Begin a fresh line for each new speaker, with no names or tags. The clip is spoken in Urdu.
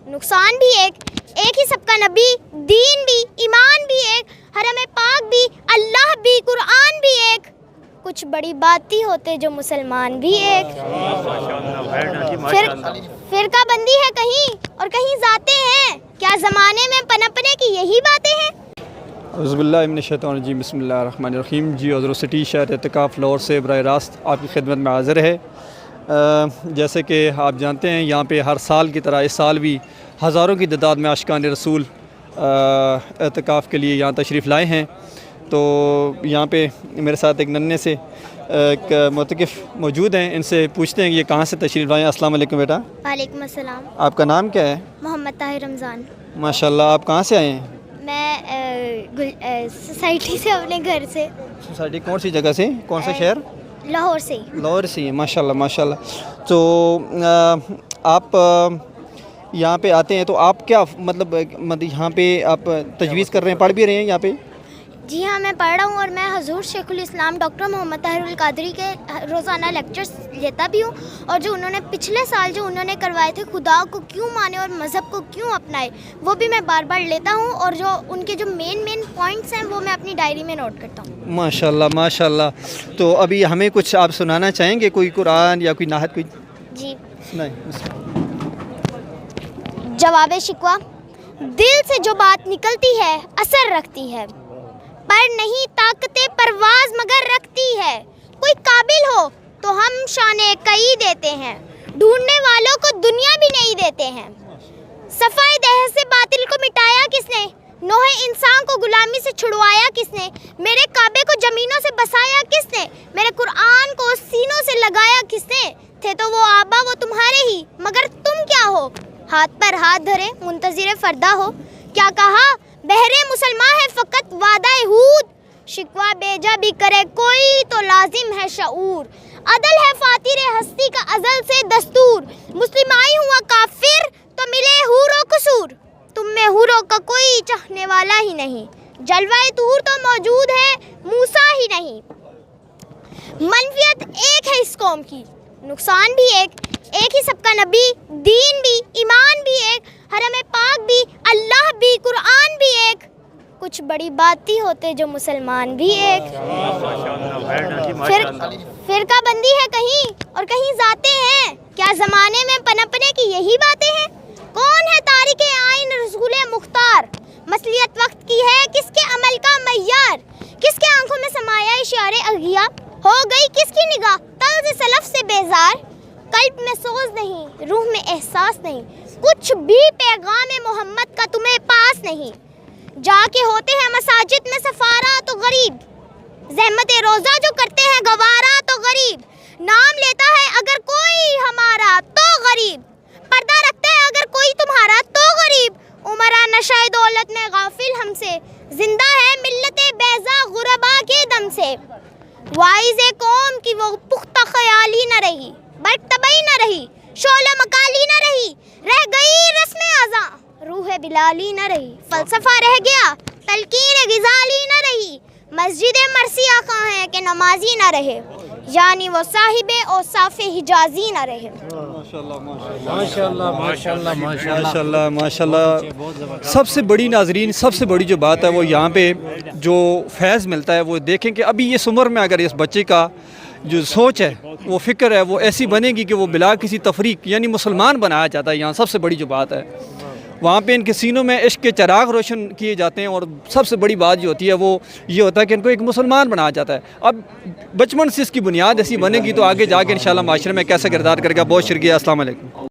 نقصان بھی ایک ہی سب کا نبی، دین بھی، ایمان بھی ایک، حرم پاک بھی، اللہ بھی، قرآن بھی ایک، کچھ بڑی باتیں ہوتے جو مسلمان بھی ایک۔ فرقہ بندی ہے کہیں اور کہیں ذاتیں ہیں، کیا زمانے میں پنپنے کی یہی باتیں ہیں؟
اعوذ باللہ من الشیطان الرجیم، بسم اللہ الرحمن الرحیم۔ جی عذر سٹی شہر اعتکاف لاہور سے براہ راست آپ کی خدمت میں حاضر ہے۔ جیسے کہ آپ جانتے ہیں یہاں پہ ہر سال کی طرح اس سال بھی ہزاروں کی تعداد میں عاشقان رسول اعتکاف کے لیے یہاں تشریف لائے ہیں۔ تو یہاں پہ میرے ساتھ ایک ننھے سے ایک معتکف موجود ہیں، ان سے پوچھتے ہیں کہ یہ کہاں سے تشریف لائے ہیں۔ السلام علیکم بیٹا۔
وعلیکم السلام۔
آپ کا نام کیا ہے؟
محمد طاہر رمضان۔
ماشاءاللہ، آپ کہاں سے آئے ہیں؟
میں سوسائٹی سے، اپنے گھر سے۔
سوسائٹی کون سی جگہ سے، کون سا شہر؟
لاہور سے۔
لاہور سے ہیں، ماشاءاللہ ماشاءاللہ۔ تو آپ یہاں پہ آتے ہیں تو آپ کیا مطلب یہاں پہ آپ تجویز کر رہے ہیں، پڑھ بھی رہے ہیں یہاں پہ؟
جی ہاں، میں پڑھ رہا ہوں اور میں حضور شیخ الاسلام ڈاکٹر محمد طاہر القادری کے روزانہ لیکچرز لیتا بھی ہوں، اور جو انہوں نے پچھلے سال جو انہوں نے کروائے تھے خدا کو کیوں مانے اور مذہب کو کیوں اپنائے، وہ بھی میں بار بار لیتا ہوں، اور جو ان کے جو مین پوائنٹس ہیں وہ میں اپنی ڈائری میں نوٹ کرتا ہوں۔
ماشاءاللہ ماشاءاللہ۔ تو ابھی ہمیں کچھ آپ سنانا چاہیں گے، کوئی قرآن یا کوئی نعت کوئی؟
جی
سنائیں۔
جواب شکوہ: دل سے جو بات نکلتی ہے اثر رکھتی ہے، پر نہیں طاقت پرواز مگر رکھتی ہے۔ کوئی قابل ہو تو ہم شانے کئی دیتے ہیں، ڈھونڈنے والوں کو دنیا بھی نہیں دیتے ہیں۔ صفائے دہر سے باطل کو مٹایا کس نے، نوح انسان کو غلامی سے چھڑوایا کس نے، میرے کعبے کو زمینوں سے بسایا کس نے، میرے قرآن کو سینوں سے لگایا کس نے۔ تھے تو وہ آبا وہ تمہارے ہی، مگر تم کیا ہو، ہاتھ پر ہاتھ دھرے منتظر فردا ہو۔ کیا کہا بہرے مسلمان ہے فقط وعدہ ہود، شکوہ بیجا بھی کرے کوئی تو لازم ہے شعور۔ عدل ہے فاتر ہستی کا ازل سے دستور، مسلمائی ہوا کافر تو ملے حور و قصور۔ تم میں حوروں کا کوئی چاہنے والا ہی نہیں، جلوہ طور تو موجود ہے موسیٰ ہی نہیں۔ منفیت ایک ہے اس قوم کی، نقصان بھی ایک ہی سب کا نبی، دین بھی، ایمان بھی ایک، حرم پاک بھی، اللہ بھی، قرآن بھی ایک، کچھ بڑی باتیں ہوتے جو مسلمان بھی ایک۔ فرقہ بندی ہے کہیں اور کہیں ذاتیں ہیں، کیا زمانے میں پنپنے کی یہی باتیں ہیں؟ کون ہے تارک آئین رسول مختار، مصلیت وقت کی ہے کس کے عمل کا معیار، کس کے آنکھوں میں سمایا اشارے اغیا، ہو گئی کس کی نگاہ طرز سلف سے بیزار۔ قلب میں سوز نہیں، روح میں احساس نہیں، کچھ بھی پیغام محمد کا تمہیں پاس نہیں۔ جا کے ہوتے ہیں مساجد میں سفارا تو غریب، زحمت روزہ جو کرتے ہیں گوارا تو غریب، نام لیتا ہے اگر کوئی ہمارا تو غریب، پردہ رکھتا ہے اگر کوئی تمہارا تو غریب۔ عمرہ نشہ دولت میں غافل ہم سے، زندہ ہے ملت بیضا غربا کے دم سے۔ وائز قوم کی وہ پختہ خیالی نہ رہی، برق طبعی نہ رہی، شعلہ مکالی نہ رہی، رہ گئی رسم اذاں روح بلالی نہ رہی، فلسفہ رہ گیا تلقین غزالی نہ رہی، مسجد مرثیہ خواہ ہے کہ نمازی نہ رہے، یعنی وہ صاحب اوصاف حجازی نہ رہے۔
ماشاءاللہ ماشاءاللہ ماشاءاللہ ماشاءاللہ۔ سب سے بڑی ناظرین، سب سے بڑی جو بات ہے وہ یہاں پہ جو فیض ملتا ہے، وہ دیکھیں کہ ابھی اس عمر میں اگر اس بچے کا جو سوچ ہے، وہ فکر ہے، وہ ایسی بنے گی کہ وہ بلا کسی تفریق یعنی مسلمان بنایا جاتا ہے۔ یہاں سب سے بڑی جو بات ہے، وہاں پہ ان کے سینوں میں عشق کے چراغ روشن کیے جاتے ہیں، اور سب سے بڑی بات جو ہوتی ہے وہ یہ ہوتا ہے کہ ان کو ایک مسلمان بنایا جاتا ہے۔ اب بچپن سے اس کی بنیاد ایسی بنے گی تو آگے جا کے انشاءاللہ معاشرے میں کیسا کردار کرے گا۔ بہت شکریہ، السلام علیکم۔